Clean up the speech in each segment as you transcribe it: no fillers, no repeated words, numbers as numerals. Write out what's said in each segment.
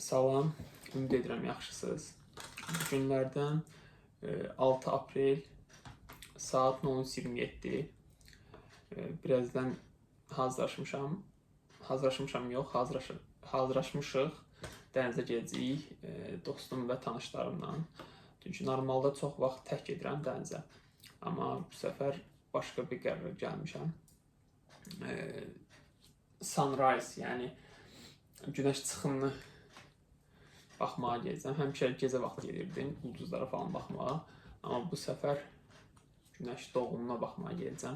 Salam, ümid edirəm yaxşısınız. Bu günlərdən 6 aprel saat 13:27. Birazdan hazırlaşmışam. Hazırlaşmışam yox, hazırlaşmışıq. Dənizə gedəcəyik dostum və tanışlarımla. Çünki normalda çox vaxt tək gedirəm dənizə. Amma bu səfər başqa bir qərara gəlmişəm. Sunrise, yəni günəş çıxımını baxmağa gedəcəm. Həmişə gecə vaxtı gedirdim, ulduzlara falan baxmağa. Amma bu səfər günəş doğumuna baxmağa gedəcəm.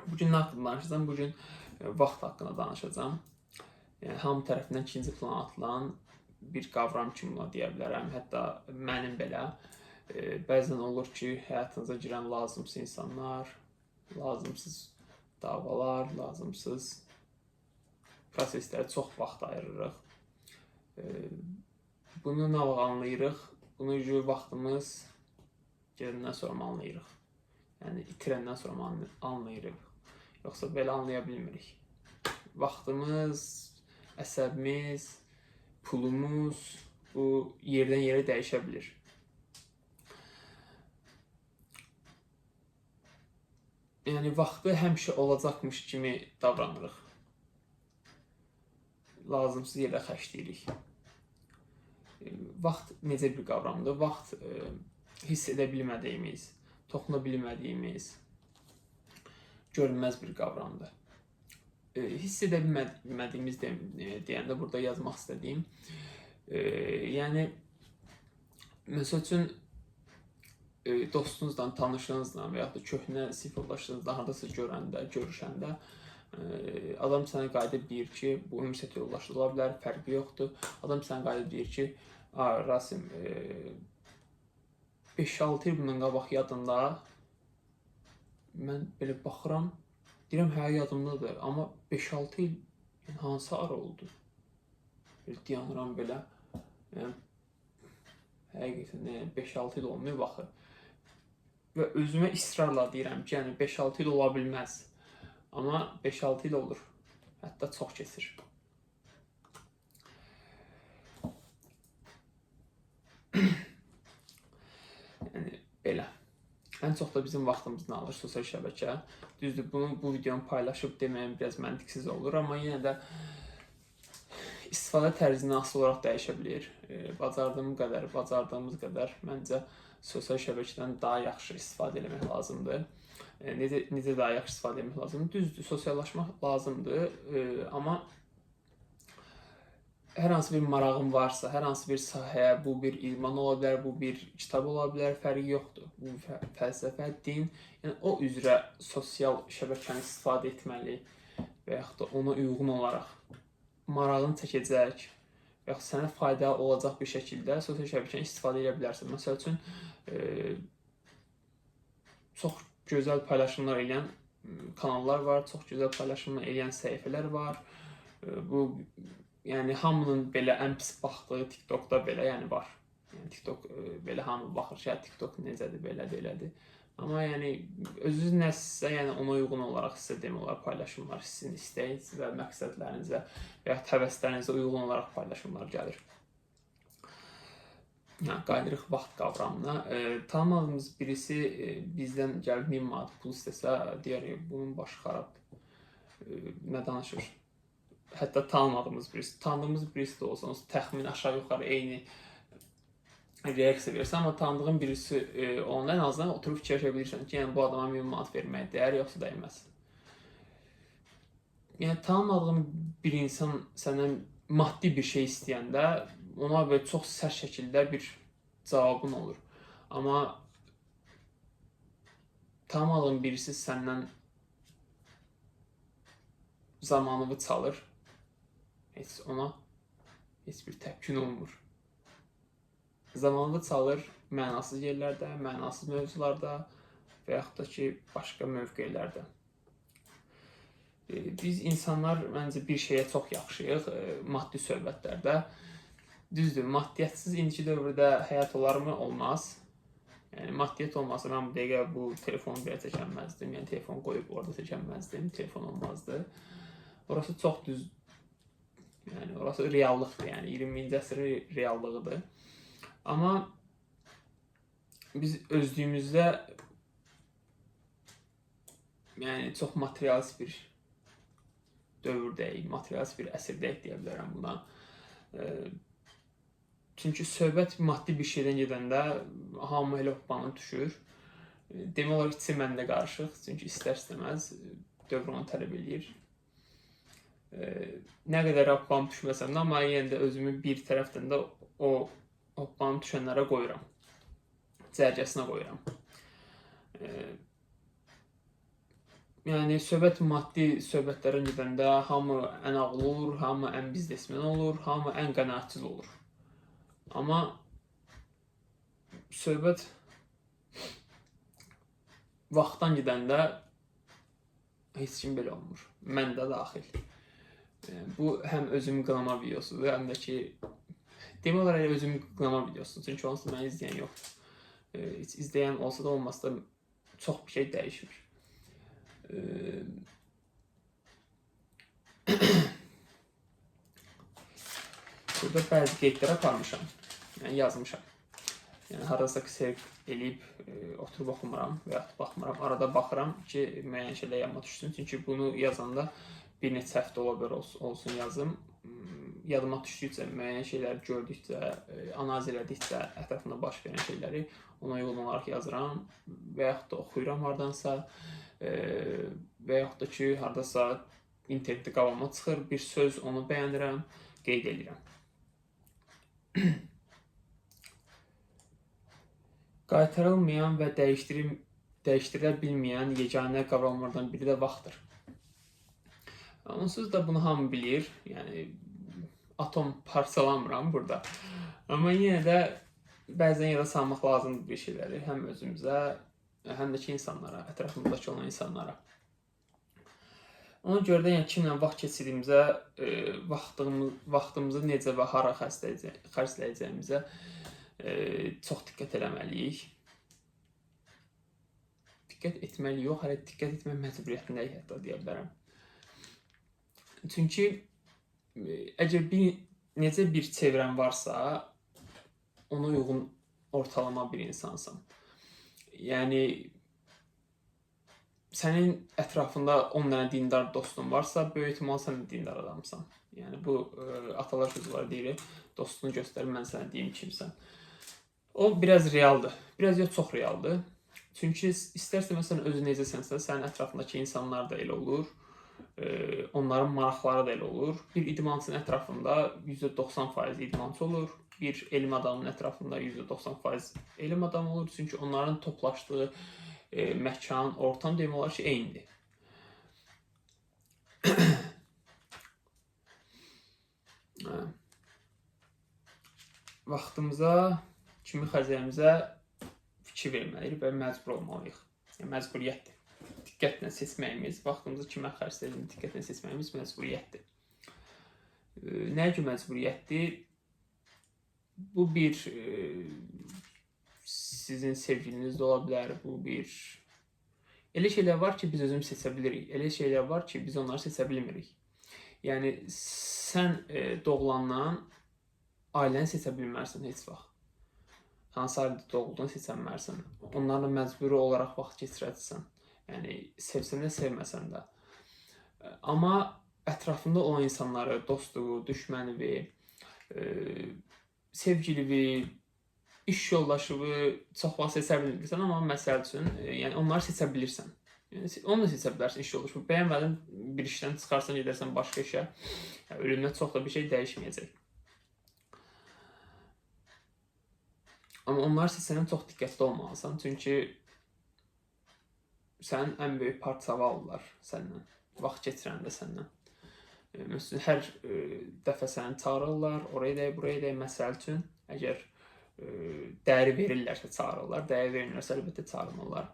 Bugün nə haqqında danışacağam? Bugün vaxt haqqında danışacağam. Yəni, hamı tərəfindən ikinci plana atılan bir qavram kimi buna deyə bilərəm. Hətta mənim belə. Bəzən olur ki, həyatınıza girən lazımsız insanlar, lazımsız davalar, lazımsız proseslərə çox vaxt ayırırıq. Bunu nə vaxt anlayırıq? Bunu vaxtımız gedəndən sonra anlayırıq. Yəni, itirəndən sonra anlayırıq. Yoxsa belə anlaya bilmirik. Vaxtımız, əsəbimiz, pulumuz bu yerdən yerə dəyişə bilir. Yəni, vaxtı həmişə olacaqmış kimi davranırıq. Lazımsız yerə xərcləyirik. Vaxt necə bir qavramdır? Vaxt hiss edə bilmədiyimiz, toxuna bilmədiyimiz, görünməz bir qavramdır. Hiss edə bilmədiyimiz deyəndə burada yazmaq istədiyim, yəni, məsəl üçün, dostunuzla, tanışınızla və yaxud da köhnə sinif yoldaşınızla hardasa görüşəndə, adam sənə qayıdıb deyir ki, bu ünsiyyət yoldaşlığı ola bilər, fərqi yoxdur. Adam sənə qayıdıb deyir ki, Rasim, 5-6 il bundan qabaq yadında, mən belə baxıram, deyirəm, hə, yadımdadır, amma 5-6 il hansı ara oldu? Dayanıram belə, həqiqətən 5-6 il olmayıb axı. Və özümə israrla deyirəm ki, yəni 5-6 il ola bilməz. Amma 5-6 il olur. Hətta çox keçir. Yəni, belə. Ən çox da bizim vaxtımızdan alır sosial şəbəkə. Düzdür, bu videonu paylaşıb deməyim biraz məntiqsiz olur, amma yenə də istifadə tərzindən asılı olaraq dəyişə bilir. Bacardığımız qədər məncə sosial şəbəkədən daha yaxşı istifadə etmək lazımdır. Necə daha yaxşı istifadə etmək lazımdır? Düzdür, sosiallaşmaq lazımdır, amma hər hansı bir marağım varsa, hər hansı bir sahəyə, bu bir idman ola bilər, bu bir kitab ola bilər, fərqi yoxdur. Bu fəlsəfə, din, yəni o üzrə sosial şəbəkəni istifadə etməli və yaxud da ona uyğun olaraq marağını çəkəcək və yaxud sənə fayda olacaq bir şəkildə sosial şəbəkəni istifadə edə bilərsən. Məsəl üçün, çox gözəl paylaşımlar edən kanallar var, çox gözəl paylaşımlar edən səhifələr var. Bu, yəni hamının belə ən pis baxdığı TikTokda belə yəni var. Yəni TikTok belə hamı baxır ki, TikTok necədir, belədir, elədir. Amma yəni özünüz nəsə, yəni ona uyğun olaraq sizə demək olar paylaşımlar, sizin istəyiniz və məqsədlərinizə və ya həvəslərinizə uyğun olaraq paylaşımlar gəlir. Yəni, qayıdırıq vaxt qavramına. Tanımadığımız birisi bizdən gəlib 1000 manat pul istəsə, deyərik, bunun başı xarabdır. Nə danışır? Hətta tanımadığımız birisi, tanıdığımız birisi də olsa, təxmin aşağı-yuxarı eyni reaksiya versə, amma tanıdığın birisi olanda ən azından oturub fikirləşə bilirsən ki, yəni bu adama 1000 manat vermək dəyər, yoxsa dəyməz. Yəni, tanımadığın bir insan səndən maddi bir şey istəyəndə, ona belə çox sərt şəkildə bir cavabın olur. Amma tanımadığın birisi səndən zamanını çalır, ona heç bir təpkin olmur. Zamanını çalır mənasız yerlərdə, mənasız mövzularda və yaxud da ki, başqa mövqelərdə. Biz insanlar məncə bir şeyə çox yaxşıyıq maddi söhbətlərdə. Düzdür, maddiyyətsiz indiki dövrdə həyat olarmı? Olmaz. Yəni, maddiyyət olmasa mən bu dəqiqə bu telefonu belə çəkənməzdim. Yəni, telefon qoyub orada çəkənməzdim. Telefon olmazdı. Orası çox düz Yəni orası reallıqdır, yəni 20-ci əsrin reallığıdır. Amma biz özlüyümüzdə yəni çox materialist bir dövrdəyik, materialist bir əsrdəyik deyə bilərəm buna. Çünki söhbət maddi bir şeydən gedəndə hamı elə hoppanıb düşür. Demək olar içi məndə qarışıq, çünki istər-istəməz dövr onu tələb eləyir. Nə qədər hoppanıb düşməsəm də, amma yenə də özümü bir tərəfdən də o hoppanıb düşənlərə qoyuram. Cərgəsinə qoyuram. Yəni söhbət maddi söhbətlərə gedəndə hamı ən ağıllı olur, hamı ən biznesmen olur, hamı ən qənaətsiz olur. Amma söhbət vaxtdan gedəndə heç kim belə olmur. Mən də daxil. Bu həm özümü qınama videosudur, həm də ki demək olar özümü qınama videosudur. Çünki onsuz da məni izləyən yoxdur. Heç izləyən olsa da olmasa da çox bir şey dəyişmir. Burada bəzi qeydlər aparmışam, yəni yazmışam. Yəni haradasa seyr eləyib oturub oxumuram və ya baxmıram. Arada baxıram ki, müəyyən şeylər yadıma düşsün. Çünki bunu yazanda bir neçə həftə ola bilər olsun yazım. Yadıma düşdükcə, müəyyən şeyləri gördükcə, analiz elədikcə, ətrafında baş verən şeyləri ona uyğun olaraq yazıram və yaxud da oxuyuram hardansa və yaxud da ki, haradasa internetdə qabağıma çıxır, bir söz onu bəyənirəm, qeyd edirəm. Qaytarılmayan və dəyişdirilə bilməyən yeganə qavramlardan biri də vaxtdır. Onsuz da bunu hamı bilir, yəni atom parçalamıram burada. Amma yenə də bəzən yada salmaq lazımdır bir şeyləri, həm özümüzə, həm də ki insanlara, ətrafımızdakı olan insanlara. Ona görə də yəni kimlə vaxt keçirdiyimizə, vaxtımızı necə və hara xərcləyəcəyimizə çox diqqət eləməliyik. Diqqət etməli yox, hələ diqqət etmək məcburiyyətindəyik hətta deyə bilərəm. Çünki əgər necə bir çevrən varsa, ona uyğun ortalama bir insansan. Yəni sənin ətrafında 10 dənə dindar dostun varsa, böyük ehtimal sən də dindar adamsan. Yəni bu atalar sözü var, deyir, dostunu göstər, mən sənə deyim kimsən. O biraz realdır, biraz yox çox realdır. Çünki istər-istəməz sən özün necəsənsə, sənin ətrafındakı insanlar da elə olur, onların maraqları da elə olur. Bir idmançının ətrafında %90% idmançı olur, bir elm adamının ətrafında %90% elm adamı olur. Çünki onların toplaşdığı məkan, ortam demək olar ki, eynidir. Vaxtımıza, kimi xərcləyimizə fikir verməliyik və məcbur olmalıyıq. Yəni, məcburiyyətdir. Diqqətlə seçməyimiz, vaxtımızı kimə xərcləyimiz, diqqətlə seçməyimiz məcburiyyətdir. Nə ki məcburiyyətdir? Bu bir sizin sevgiliniz də ola bilər, bu bir... Elə şeylər var ki, biz özümüz seçə bilirik. Elə şeylər var ki, biz onları seçə bilmirik. Yəni, sən doğulandan ailəni seçə bilmərsən heç vaxt. Hansı ailədə doğulduğunu seçə bilmərsən. Onlarla məcburi olaraq vaxt keçirəcəksən. Yəni, sevsən də, sevməsən də. Amma ətrafında olan insanları, dostu, düşmənivi, sevgilivi, iş yoldaşıvı çox vaxt seçə bilmirsən, amma məsəl üçün, yəni onları seçə bilirsən. Yəni, onu da seçə bilərsən iş yoldaşıvı. Bəyənmədin, bir işdən çıxarsan, gedərsən başqa işə. Yəni, ölümdən çox da bir şey dəyişməyəcək. Amma onları seçəndən çox diqqətli olmalısan, çünki sənin ən böyük parçavalırlar səndən, vaxt keçirəndə səndən. Məsələn, hər dəfə səni çağırırlar, oraya deyək, buraya deyək, məsəl üçün, əgər dəyəri verirlərsə çağırırlar, dəyəri verirlərsə əlbəttə çağırmırlar.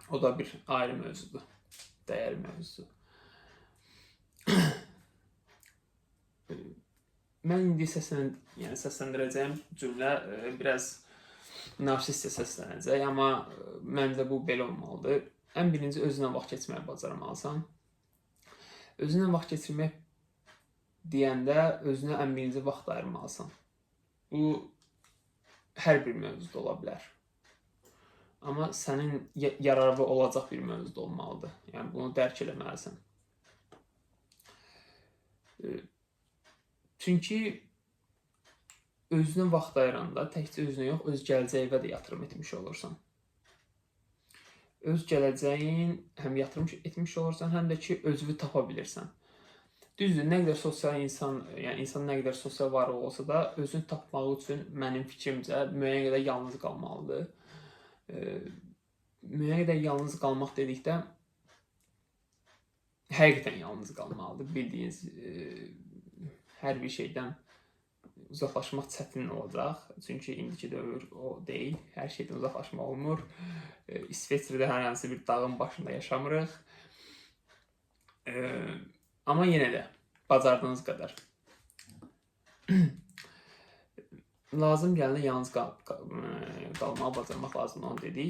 O da bir ayrı mövzudur, dəyəri mövzusu. Mən indi səsləndirəcəyim cümlə biraz narsistə səslənəcək, amma məncə bu belə olmalıdır. Ən birinci özünə vaxt keçməyi bacarmalısan. Özünə vaxt keçirmək deyəndə özünə ən birinci vaxt ayırmalısan. Bu hər bir mövzuda ola bilər. Amma sənin yararlı olacaq bir mövzuda olmalıdır. Yəni bunu dərk eləməlisən. Çünki özünə vaxt ayıranda təkcə özünə yox, öz gələcəyinə də yatırım etmiş olursan. Öz gələcəyin həm yatırım etmiş olursan, həm də ki, özünü tapa bilirsən. Düzdür, nə qədər sosial insan, yəni insan nə qədər sosial varlıq olsa da, özünü tapmaq üçün mənim fikrimcə müəyyən qədər yalnız qalmalıdır. Müəyyən qədər yalnız qalmaq dedikdə həqiqətən yalnız qalmalıdır. Bildiyiniz hər bir şeydən uzaqlaşmaq çətin olacaq. Çünki indiki dövr o deyil. Hər şeydən uzaqlaşmaq olmur. İsveçrədə hər hansı bir dağın başında yaşamırıq. Amma yenə də bacardığınız qədər lazım gələn yalnız qalmağı bacarmaq lazımdır, onu dedik.